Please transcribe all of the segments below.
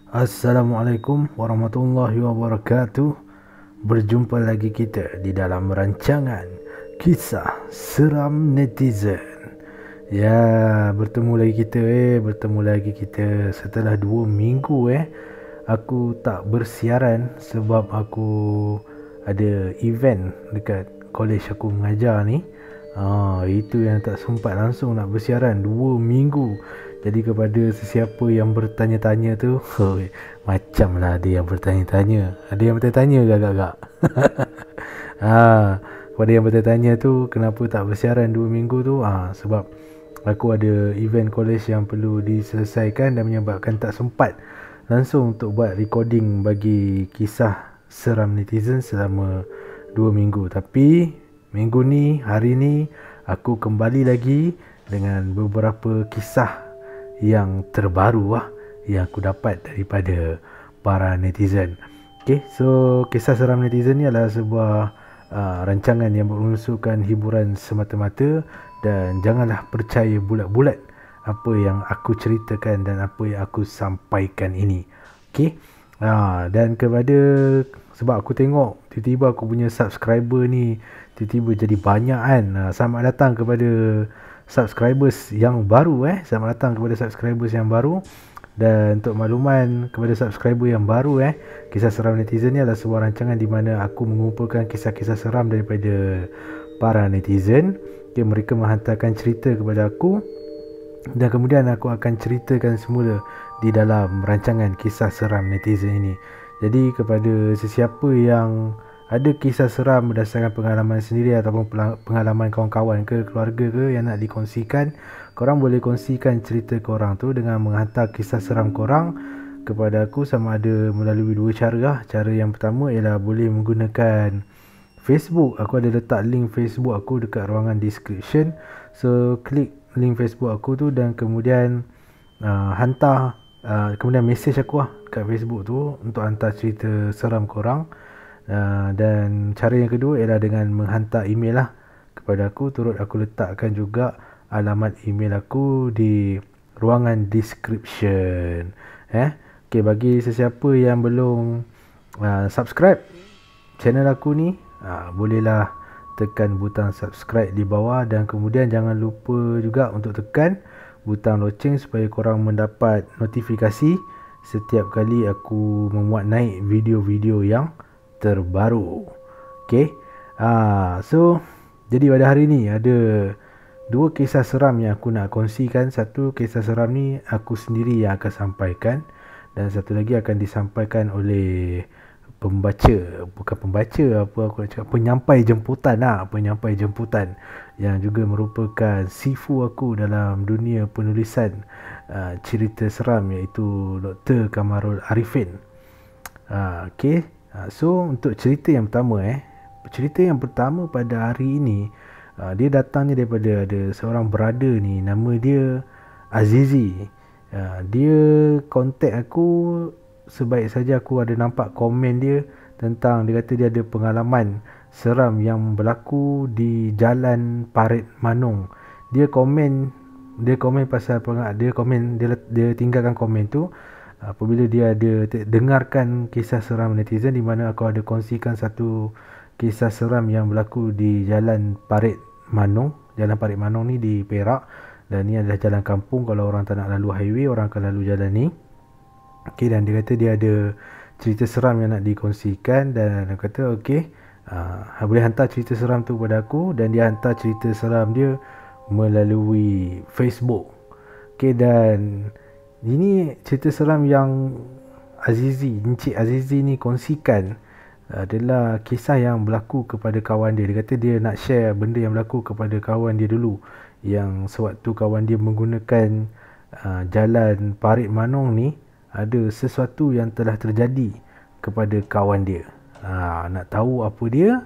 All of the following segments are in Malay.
Assalamualaikum warahmatullahi wabarakatuh. Berjumpa lagi kita di dalam rancangan Kisah Seram Netizen. Ya, bertemu lagi kita setelah 2 minggu aku tak bersiaran sebab aku ada event dekat college aku mengajar ni. Itu yang tak sempat langsung nak bersiaran 2 minggu. Jadi kepada sesiapa yang bertanya-tanya tu, macamlah ada yang bertanya-tanya. Ada yang bertanya-tanya ke agak-agak? Kepada yang bertanya tu, kenapa tak bersiaran 2 minggu tu? Sebab aku ada event college yang perlu diselesaikan dan menyebabkan tak sempat langsung untuk buat recording bagi kisah seram netizen selama 2 minggu. Tapi minggu ni, hari ni, aku kembali lagi dengan beberapa kisah yang terbaru yang aku dapat daripada para netizen. Okay, so kisah seram netizen ni adalah sebuah rancangan yang berunsurkan hiburan semata-mata dan janganlah percaya bulat-bulat apa yang aku ceritakan dan apa yang aku sampaikan ini. Okay, dan sebab aku tengok tiba-tiba aku punya subscriber ni tiba-tiba jadi banyak kan. Selamat datang kepada subscribers yang baru Selamat datang kepada subscribers yang baru. Dan untuk makluman kepada subscriber yang baru Kisah Seram Netizen ni adalah sebuah rancangan di mana aku mengumpulkan kisah-kisah seram daripada para netizen. Mereka menghantarkan cerita kepada aku dan kemudian aku akan ceritakan semula di dalam rancangan Kisah Seram Netizen ini. Jadi kepada sesiapa yang ada kisah seram berdasarkan pengalaman sendiri ataupun pengalaman kawan-kawan ke keluarga ke yang nak dikongsikan, korang boleh kongsikan cerita korang tu dengan menghantar kisah seram korang kepada aku sama ada melalui dua cara. Cara yang pertama ialah boleh menggunakan Facebook. Aku ada letak link Facebook aku dekat ruangan description. So klik link Facebook aku tu dan kemudian hantar kemudian message aku dekat Facebook tu untuk hantar cerita seram korang. Dan cara yang kedua ialah dengan menghantar email kepada aku. Turut aku letakkan juga alamat email aku di ruangan description. Okay, bagi sesiapa yang belum subscribe channel aku ni, bolehlah tekan butang subscribe di bawah dan kemudian jangan lupa juga untuk tekan butang loceng supaya korang mendapat notifikasi setiap kali aku memuat naik video-video yang terbaru. Okay, so jadi pada hari ni ada dua kisah seram yang aku nak kongsikan. Satu kisah seram ni aku sendiri yang akan sampaikan dan satu lagi akan disampaikan oleh penyampai jemputan yang juga merupakan sifu aku dalam dunia penulisan cerita seram, iaitu Dr. Kamarul Arifin. Okay, so untuk cerita yang pertama pada hari ini, dia datangnya daripada ada seorang brother ni, nama dia Azizi. Dia kontak aku sebaik saja aku ada nampak komen dia tentang, dia kata dia ada pengalaman seram yang berlaku di Jalan Parit Manong. Dia tinggalkan komen tu apabila dia ada dengarkan kisah seram netizen, di mana aku ada kongsikan satu kisah seram yang berlaku di Jalan Parit Manong. Jalan Parit Manong ni di Perak dan ni adalah jalan kampung. Kalau orang tak nak lalu highway, orang akan lalu jalan ni. Okay, dan dia kata dia ada cerita seram yang nak dikongsikan dan dia kata boleh hantar cerita seram tu kepada aku, dan dia hantar cerita seram dia melalui Facebook. Okay, dan ini cerita seram yang Encik Azizi ni kongsikan adalah kisah yang berlaku kepada kawan dia. Dia kata dia nak share benda yang berlaku kepada kawan dia dulu, yang sewaktu kawan dia menggunakan Jalan Parit Manong ni, ada sesuatu yang telah terjadi kepada kawan dia. Nak tahu apa dia?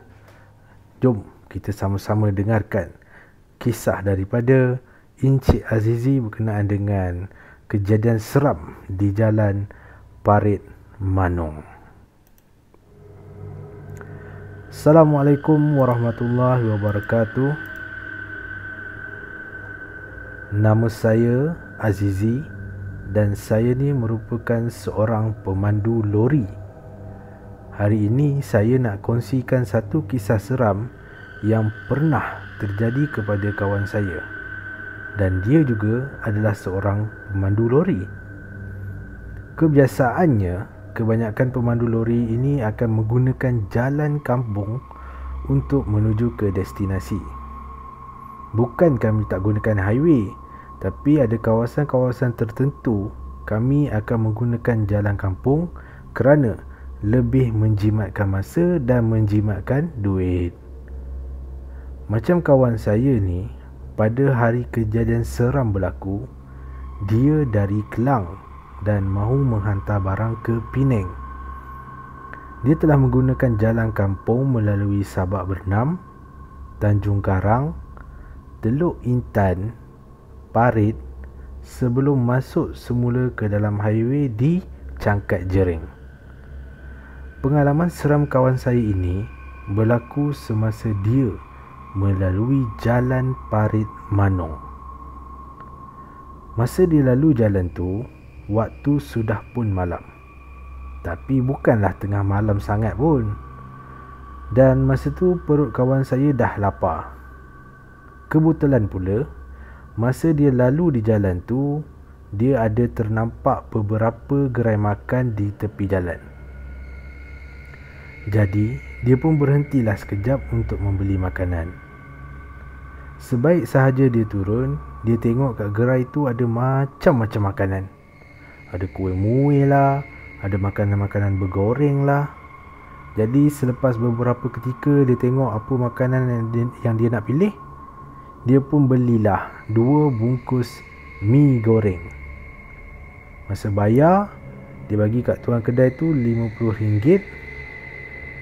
Jom kita sama-sama dengarkan kisah daripada Encik Azizi berkenaan dengan kejadian seram di Jalan Parit Manong. Assalamualaikum warahmatullahi wabarakatuh. Nama saya Azizi dan saya ni merupakan seorang pemandu lori. Hari ini saya nak kongsikan satu kisah seram yang pernah terjadi kepada kawan saya, dan dia juga adalah seorang pemandu lori. Kebiasaannya, kebanyakan pemandu lori ini akan menggunakan jalan kampung untuk menuju ke destinasi. Bukan kami tak gunakan highway, tapi ada kawasan-kawasan tertentu kami akan menggunakan jalan kampung kerana lebih menjimatkan masa dan menjimatkan duit. Macam kawan saya ni, pada hari kejadian seram berlaku, dia dari Kelang dan mahu menghantar barang ke Penang. Dia telah menggunakan jalan kampung melalui Sabak Bernam, Tanjung Karang, Teluk Intan, Parit sebelum masuk semula ke dalam highway di Cangkat Jering. Pengalaman seram kawan saya ini berlaku semasa dia melalui jalan Parit Manong. Masa dia lalu jalan tu, waktu sudah pun malam. Tapi bukanlah tengah malam sangat pun. Dan masa tu perut kawan saya dah lapar. Kebetulan pula, masa dia lalu di jalan tu, dia ada ternampak beberapa gerai makan di tepi jalan. Jadi, dia pun berhentilah sekejap untuk membeli makanan. Sebaik sahaja dia turun, dia tengok kat gerai tu ada macam-macam makanan. Ada kuih muih lah, ada makanan-makanan bergoreng lah. Jadi selepas beberapa ketika dia tengok apa makanan yang dia nak pilih, dia pun belilah 2 bungkus mi goreng. Masa bayar, dia bagi kat tuan kedai tu RM50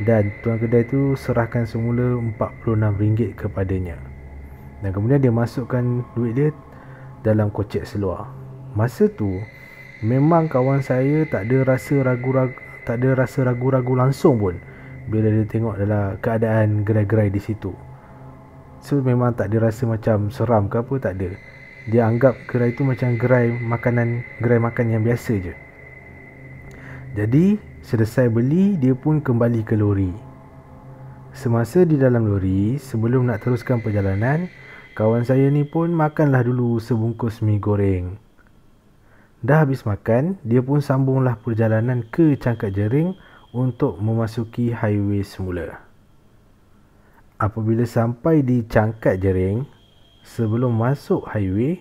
dan tuan kedai tu serahkan semula RM46 kepadanya. Dan kemudian dia masukkan duit dia dalam kocek seluar. Masa tu memang kawan saya tak ada rasa ragu-ragu langsung pun bila dia tengok dalam keadaan gerai-gerai di situ. So memang tak ada rasa macam seram ke apa, tak ada. Dia anggap gerai tu macam gerai makan yang biasa je. Jadi selesai beli, dia pun kembali ke lori. Semasa di dalam lori, sebelum nak teruskan perjalanan, kawan saya ni pun makanlah dulu sebungkus mi goreng. Dah habis makan, dia pun sambunglah perjalanan ke Cangkat Jering untuk memasuki highway semula. Apabila sampai di Cangkat Jering, sebelum masuk highway,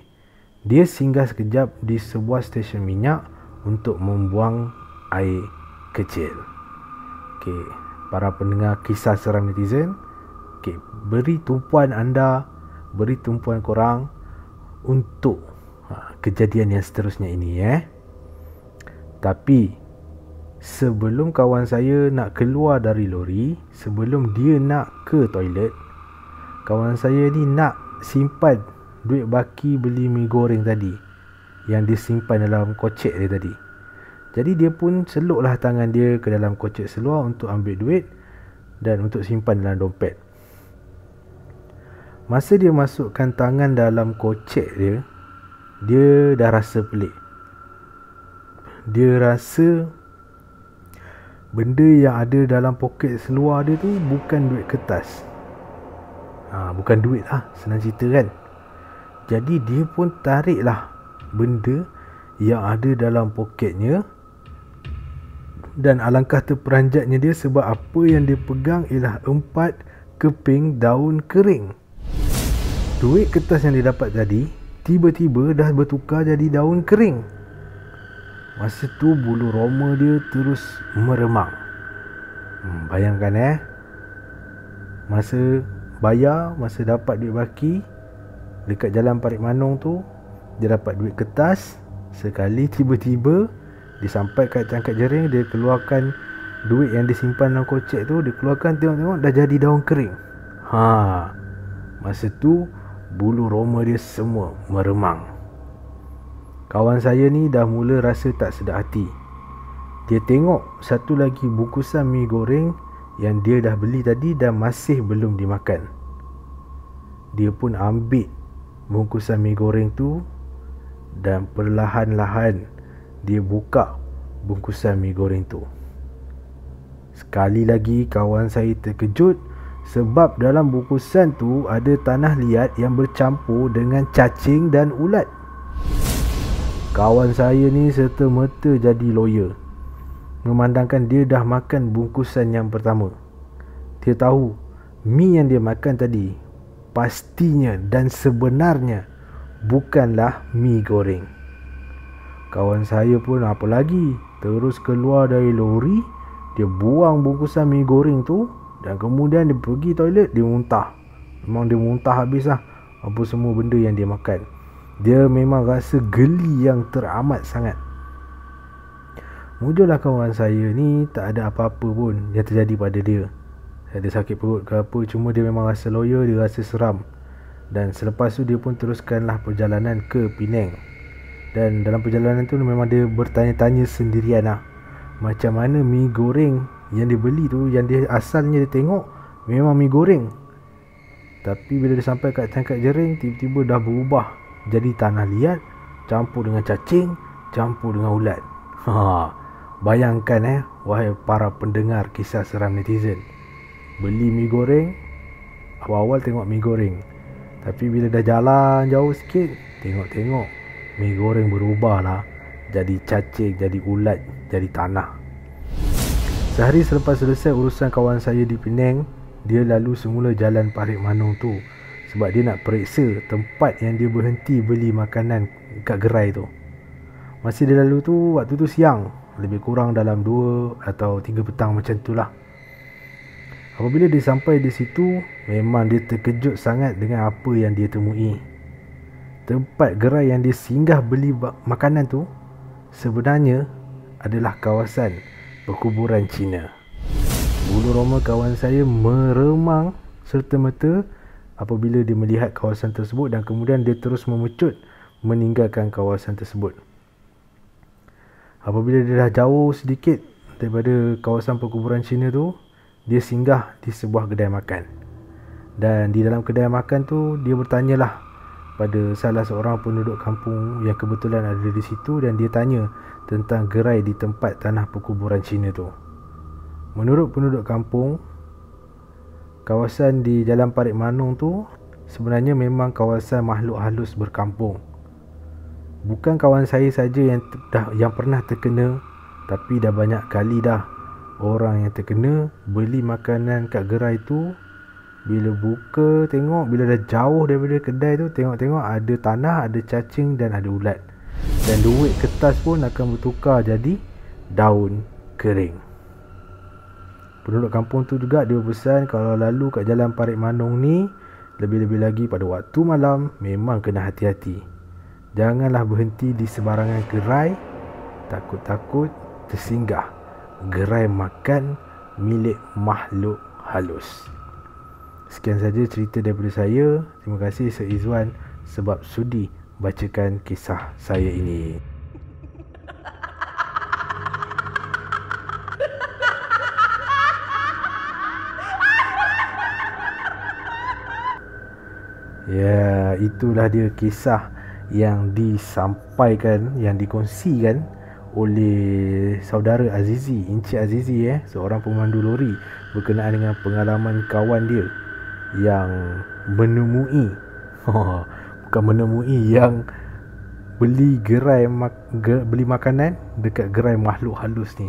dia singgah sekejap di sebuah stesen minyak untuk membuang air kecil. Okey, para pendengar kisah seram netizen, okey, beri tumpuan anda, beri tumpuan korang untuk kejadian yang seterusnya ini Tapi sebelum kawan saya nak keluar dari lori, sebelum dia nak ke toilet, kawan saya ni nak simpan duit baki beli mi goreng tadi yang dia simpan dalam kocek dia tadi. Jadi dia pun seluklah tangan dia ke dalam kocek seluar untuk ambil duit dan untuk simpan dalam dompet. Masa dia masukkan tangan dalam kocek dia, dia dah rasa pelik. Dia rasa benda yang ada dalam poket seluar dia tu bukan duit kertas. Bukan duit lah, senang cerita kan. Jadi dia pun tariklah benda yang ada dalam poketnya. Dan alangkah terperanjatnya dia sebab apa yang dia pegang ialah 4 keping daun kering. Duit kertas yang dia dapat tadi tiba-tiba dah bertukar jadi daun kering. Masa tu bulu roma dia terus meremang. Bayangkan masa bayar, masa dapat duit baki dekat jalan Parit Manong tu, dia dapat duit kertas. Sekali tiba-tiba dia sampai kat Cangkat Jering, dia keluarkan duit yang disimpan dalam kocek tu, dia keluarkan, tengok-tengok dah jadi daun kering. Masa tu bulu roma dia semua meremang. Kawan saya ni dah mula rasa tak sedap hati. Dia tengok satu lagi bungkusan mi goreng yang dia dah beli tadi dan masih belum dimakan. Dia pun ambil bungkusan mi goreng tu dan perlahan-lahan dia buka bungkusan mi goreng tu. Sekali lagi kawan saya terkejut sebab dalam bungkusan tu ada tanah liat yang bercampur dengan cacing dan ulat. Kawan saya ni serta-merta jadi lawyer, memandangkan dia dah makan bungkusan yang pertama. Dia tahu mi yang dia makan tadi pastinya dan sebenarnya bukanlah mi goreng. Kawan saya pun apa lagi, terus keluar dari lori, dia buang bungkusan mi goreng tu dan kemudian dia pergi toilet, dia muntah. Memang dia muntah habis lah apa semua benda yang dia makan. Dia memang rasa geli yang teramat sangat. Mudahlah kawan saya ni tak ada apa-apa pun yang terjadi pada dia. Ada sakit perut ke apa, cuma dia memang rasa lawyer, dia rasa seram. Dan selepas tu dia pun teruskanlah perjalanan ke Penang. Dan dalam perjalanan tu memang dia bertanya-tanya sendirian lah, macam mana mi goreng yang dia beli tu, yang dia asalnya dia tengok memang mi goreng, tapi bila dia sampai kat Tangkap Jering, tiba-tiba dah berubah jadi tanah liat, campur dengan cacing, campur dengan ulat. Bayangkan wahai para pendengar kisah seram netizen, beli mi goreng, awal-awal tengok mi goreng, tapi bila dah jalan jauh sikit, tengok-tengok mi goreng berubah lah jadi cacing, jadi ulat, jadi tanah. Sehari selepas selesai urusan kawan saya di Penang, dia lalu semula jalan Parit Manong tu sebab dia nak periksa tempat yang dia berhenti beli makanan kat gerai tu. Masih dia lalu tu, waktu tu siang, lebih kurang dalam 2 atau 3 petang macam tu lah. Apabila dia sampai di situ, memang dia terkejut sangat dengan apa yang dia temui. Tempat gerai yang dia singgah beli makanan tu sebenarnya adalah kawasan perkuburan Cina. Bulu roma kawan saya meremang serta-merta apabila dia melihat kawasan tersebut dan kemudian dia terus memecut meninggalkan kawasan tersebut. Apabila dia dah jauh sedikit daripada kawasan perkuburan Cina tu, dia singgah di sebuah kedai makan. Dan di dalam kedai makan tu, dia bertanyalah pada salah seorang penduduk kampung yang kebetulan ada di situ, dan dia tanya tentang gerai di tempat tanah perkuburan Cina tu. Menurut penduduk kampung, kawasan di Jalan Parit Manong tu sebenarnya memang kawasan makhluk halus berkampung. Bukan kawan saya saja yang pernah terkena, tapi dah banyak kali dah orang yang terkena beli makanan kat gerai tu. Bila buka tengok, bila dah jauh daripada kedai tu, tengok-tengok ada tanah, ada cacing dan ada ulat. Dan duit kertas pun akan bertukar jadi daun kering. Penduduk kampung tu juga dia berpesan kalau lalu kat Jalan Parit Manong ni, lebih-lebih lagi pada waktu malam, memang kena hati-hati. Janganlah berhenti di sebarangan gerai, takut-takut tersinggah gerai makan milik makhluk halus. Sekian saja cerita daripada saya. Terima kasih Sir Izwan sebab sudi bacakan kisah saya ini. Ya, itulah dia kisah yang disampaikan, yang dikongsikan oleh saudara Azizi, Encik Azizi, seorang pemandu lori, berkenaan dengan pengalaman kawan dia yang menemui bukan menemui, yang beli beli makanan dekat gerai makhluk halus ni.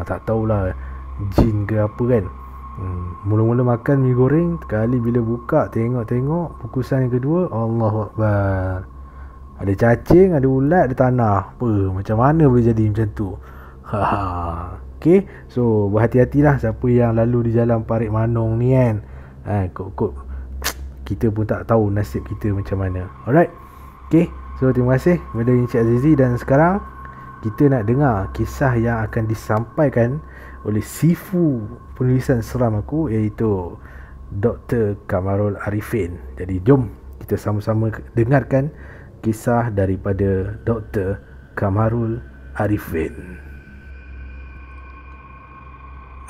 Tak tahulah jin ke apa kan. Mula-mula makan mi goreng, sekali bila buka tengok-tengok bungkusan yang kedua, Allahuakbar, ada cacing, ada ulat, ada tanah. Apa, macam mana boleh jadi macam tu? Okay, so berhati-hatilah siapa yang lalu di Jalan Parit Manong ni kan. Kok kita pun tak tahu nasib kita macam mana. Alright, okay, so terima kasih kepada Encik Azizi. Dan sekarang kita nak dengar kisah yang akan disampaikan oleh sifu penulisan seram aku, iaitu Dr. Kamarul Arifin. Jadi jom kita sama-sama dengarkan kisah daripada Dr. Kamarul Arifin.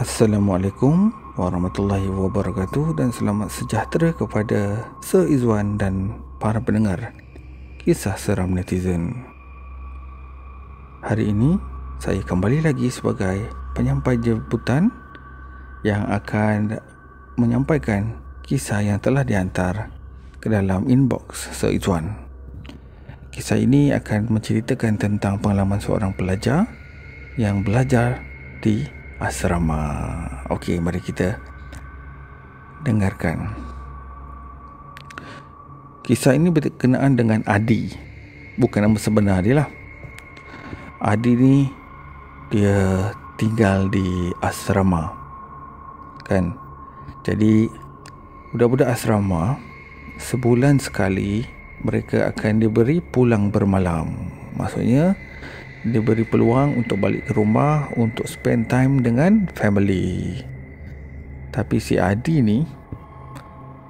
Assalamualaikum warahmatullahi wabarakatuh, dan selamat sejahtera kepada Sir Izwan dan para pendengar kisah seram netizen. Hari ini saya kembali lagi sebagai penyampai jemputan yang akan menyampaikan kisah yang telah dihantar ke dalam inbox Sir Izwan. Kisah ini akan menceritakan tentang pengalaman seorang pelajar yang belajar di asrama. Okey, mari kita dengarkan. Kisah ini berkenaan dengan Adi. Bukan nama sebenar dia lah. Adi ni dia tinggal di asrama, kan? Jadi budak-budak asrama sebulan sekali mereka akan diberi pulang bermalam. Maksudnya diberi peluang untuk balik ke rumah untuk spend time dengan family. Tapi si Adi ni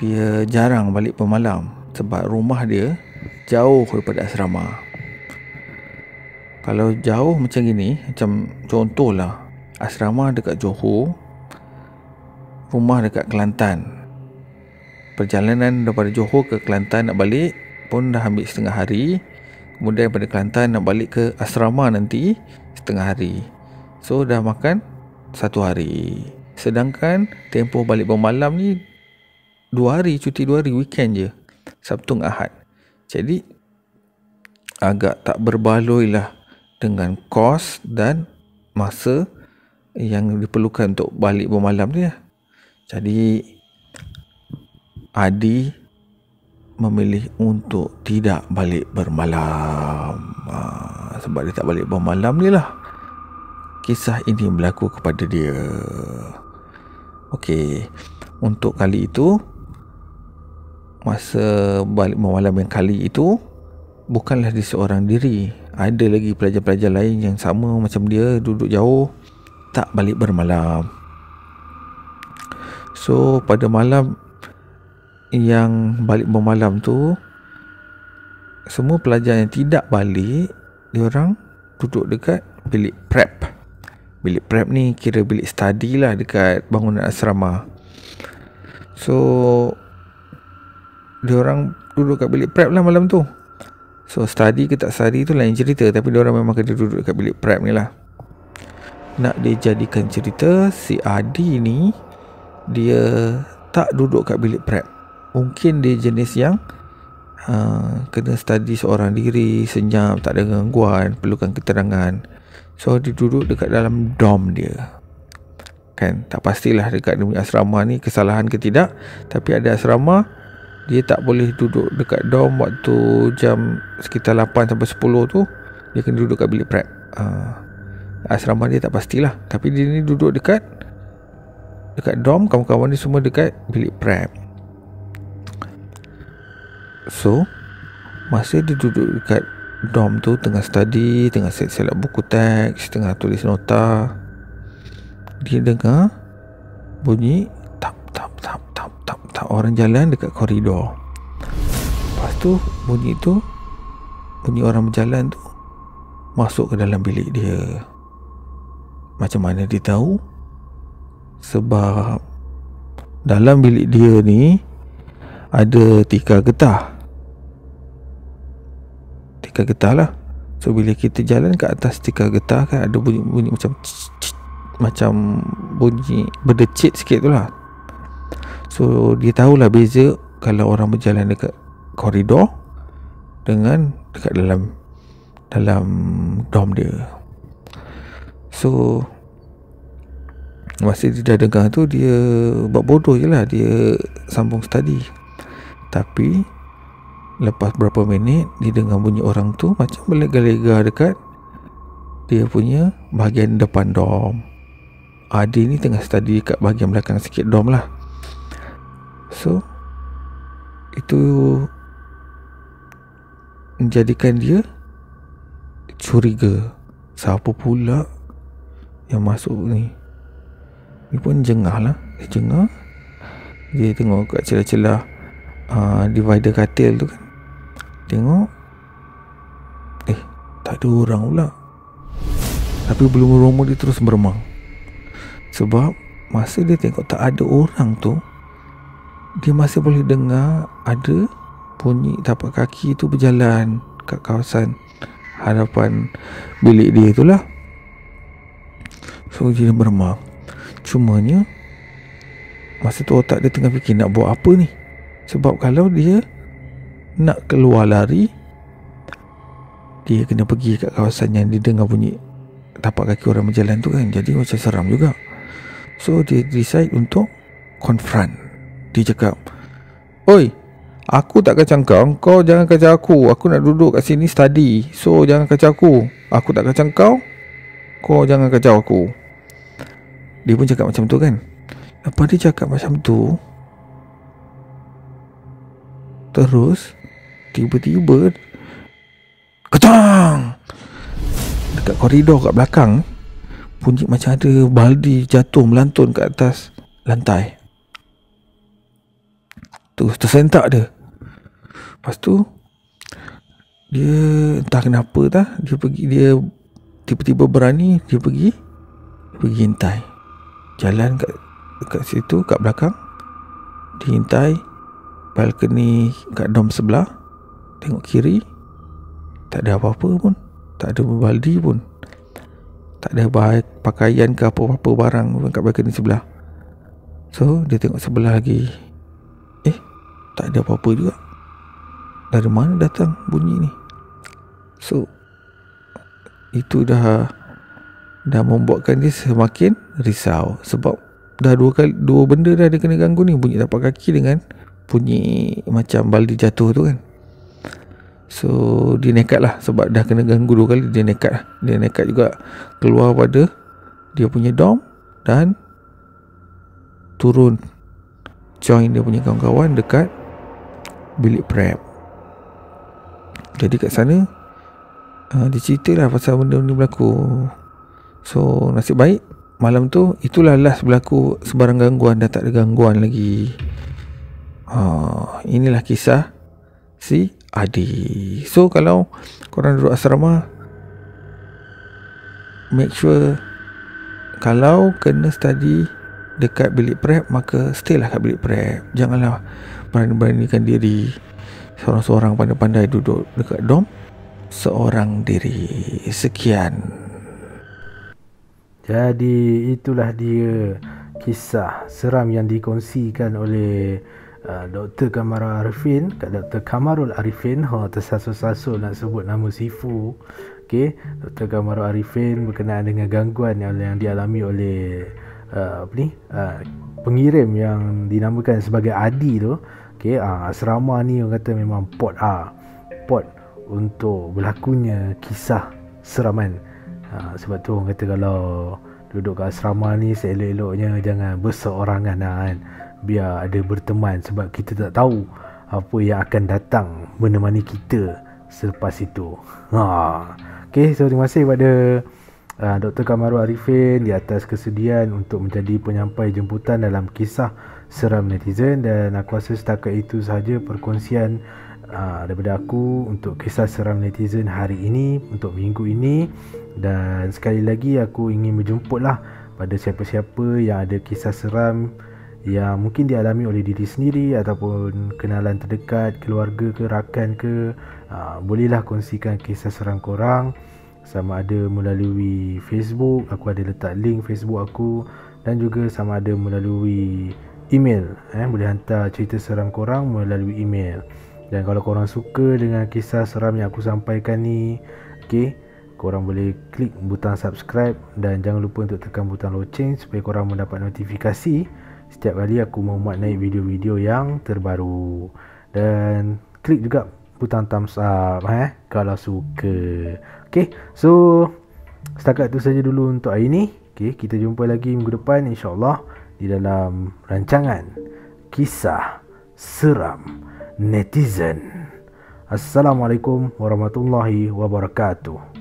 dia jarang balik bermalam sebab rumah dia jauh daripada asrama. Kalau jauh macam gini, macam contohlah asrama dekat Johor, rumah dekat Kelantan. Perjalanan daripada Johor ke Kelantan nak balik pun dah ambil setengah hari. Kemudian daripada Kelantan nak balik ke asrama nanti setengah hari. So dah makan 1 hari. Sedangkan tempoh balik bermalam ni 2 hari, cuti 2 hari, weekend je, Sabtu dan Ahad. Jadi agak tak berbaloi lah dengan kos dan masa yang diperlukan untuk balik bermalam dia. Jadi Adi memilih untuk tidak balik bermalam. Sebab dia tak balik bermalam ni lah kisah ini berlaku kepada dia. Okey, untuk kali itu, masa balik bermalam yang kali itu bukanlah dia seorang diri. Ada lagi pelajar-pelajar lain yang sama macam dia, duduk jauh, tak balik bermalam. So pada malam yang balik bermalam tu, semua pelajar yang tidak balik, diorang duduk dekat bilik prep. Bilik prep ni kira bilik study lah dekat bangunan asrama. So diorang duduk kat bilik prep lah malam tu. So study ke tak study tu lain cerita, tapi diorang memang kena duduk kat bilik prep ni lah. Nak dijadikan cerita, si Adi ni dia tak duduk kat bilik prep. Mungkin dia jenis yang kena study seorang diri, senyap, tak ada gangguan, perlukan keterangan. So dia duduk dekat dalam dorm dia. Kan, tak pastilah dekat dia punya asrama ni kesalahan ke tidak, tapi ada asrama dia tak boleh duduk dekat dorm waktu jam sekitar 8 sampai 10 tu, dia kena duduk kat bilik prep. Asrama dia tak pastilah, tapi dia ni duduk dekat dorm, kawan-kawan dia semua dekat bilik prep. So masa dia duduk dekat dorm tu, tengah study, tengah set-set buku teks, tengah tulis nota, dia dengar bunyi tap orang jalan dekat koridor. Lepas tu bunyi orang berjalan tu masuk ke dalam bilik dia. Macam mana dia tahu? Sebab dalam bilik dia ni ada tikar getah lah. So bila kita jalan kat atas tikar getah kan ada bunyi macam bunyi berdecit sikit tu lah. So dia tahulah beza kalau orang berjalan dekat koridor dengan dekat dalam dorm dia. So masa dia dah dengar tu, dia buat bodoh je lah, dia sambung study. Tapi lepas berapa minit dia dengar bunyi orang tu macam berlega-lega dekat dia punya bahagian depan dorm. Adi ni tengah study kat bahagian belakang sikit dorm lah. So itu menjadikan dia curiga, siapa pula yang masuk ni. Dia pun jengah lah. Dia tengok kat celah-celah divider katil tu kan, tengok tak ada orang pula. Tapi bulu roma dia terus meremang. Sebab masa dia tengok tak ada orang tu, dia masih boleh dengar ada bunyi tapak kaki tu berjalan kat kawasan hadapan bilik dia itulah. So dia meremang. Cumanya masa tu otak dia tengah fikir nak buat apa ni. Sebab kalau dia nak keluar lari, dia kena pergi kat kawasan yang dia dengar bunyi tapak kaki orang berjalan tu kan. Jadi macam seram juga. So dia decide untuk confront. Dia cakap, "Oi, aku tak kacau kau, kau jangan kacau aku. Aku nak duduk kat sini study. So jangan kacau aku. Aku tak kacau kau, kau jangan kacau aku." Dia pun cakap macam tu kan. Lepas dia cakap macam tu, terus tiba-tiba ketang dekat koridor kat belakang, bunyi macam ada baldi jatuh melantun kat atas lantai. Tu tersentak dia. Lepas tu dia entah kenapa dia tiba-tiba berani, dia pergi hintai. Jalan kat situ, kat belakang. Dia hintai balkoni kat dom sebelah. Tengok kiri, tak ada apa-apa pun. Tak ada baldi pun. Tak ada pakaian ke apa-apa barang pun kat balkoni sebelah. So dia tengok sebelah lagi, tak ada apa-apa juga. Dari mana datang bunyi ni? So itu dah membuatkan dia semakin risau. Sebab dah dua benda dah dia kena ganggu ni. Bunyi tapak kaki dengan bunyi macam baldi jatuh tu kan. So dia nekat lah. Sebab dah kena ganggu dua kali, dia nekat lah. Dia nekat juga keluar pada dia punya dorm dan turun join dia punya kawan-kawan dekat bilik prep. Jadi kat sana dia cerita lah pasal benda ni berlaku. So nasib baik malam tu itulah last berlaku sebarang gangguan. Dah tak ada gangguan lagi. Inilah kisah si Adi. So kalau korang duduk asrama, make sure kalau kena study dekat bilik prep, maka stay lah kat bilik prep. Janganlah berani-beranikan diri seorang-seorang pandai-pandai duduk dekat dom seorang diri. Sekian. Jadi itulah dia kisah seram yang dikongsikan oleh Dr. Kamarul Arifin. Tersasul-sasul nak sebut nama Sifu. Okey, Dr. Kamarul Arifin berkenaan dengan gangguan yang dialami oleh pengirim yang dinamakan sebagai Adi tu. Okey, asrama ni orang kata memang pot untuk berlakunya kisah seraman. Sebab tu orang kata kalau duduk kat asrama ni seelok-eloknya jangan berseorangan kan. Biar ada berteman, sebab kita tak tahu apa yang akan datang menemani kita selepas itu. Okay, so terima kasih kepada Dr. Kamarul Arifin di atas kesediaan untuk menjadi penyampai jemputan dalam kisah seram netizen. Dan aku rasa setakat itu sahaja perkongsian daripada aku untuk kisah seram netizen hari ini, untuk minggu ini. Dan sekali lagi aku ingin menjemputlah pada siapa-siapa yang ada kisah seram yang mungkin dialami oleh diri sendiri ataupun kenalan terdekat, keluarga ke, rakan ke, bolehlah kongsikan kisah seram korang, sama ada melalui Facebook, aku ada letak link Facebook aku, dan juga sama ada melalui email. Boleh hantar cerita seram korang melalui email. Dan kalau korang suka dengan kisah seram yang aku sampaikan ni, okay, korang boleh klik butang subscribe dan jangan lupa untuk tekan butang loceng supaya korang mendapat notifikasi setiap kali aku memuat naik video-video yang terbaru. Dan klik juga butang thumbs up kalau suka. Okay, so setakat tu saja dulu untuk hari ni. Okay, kita jumpa lagi minggu depan insyaAllah di dalam rancangan Kisah Seram Netizen. Assalamualaikum warahmatullahi wabarakatuh.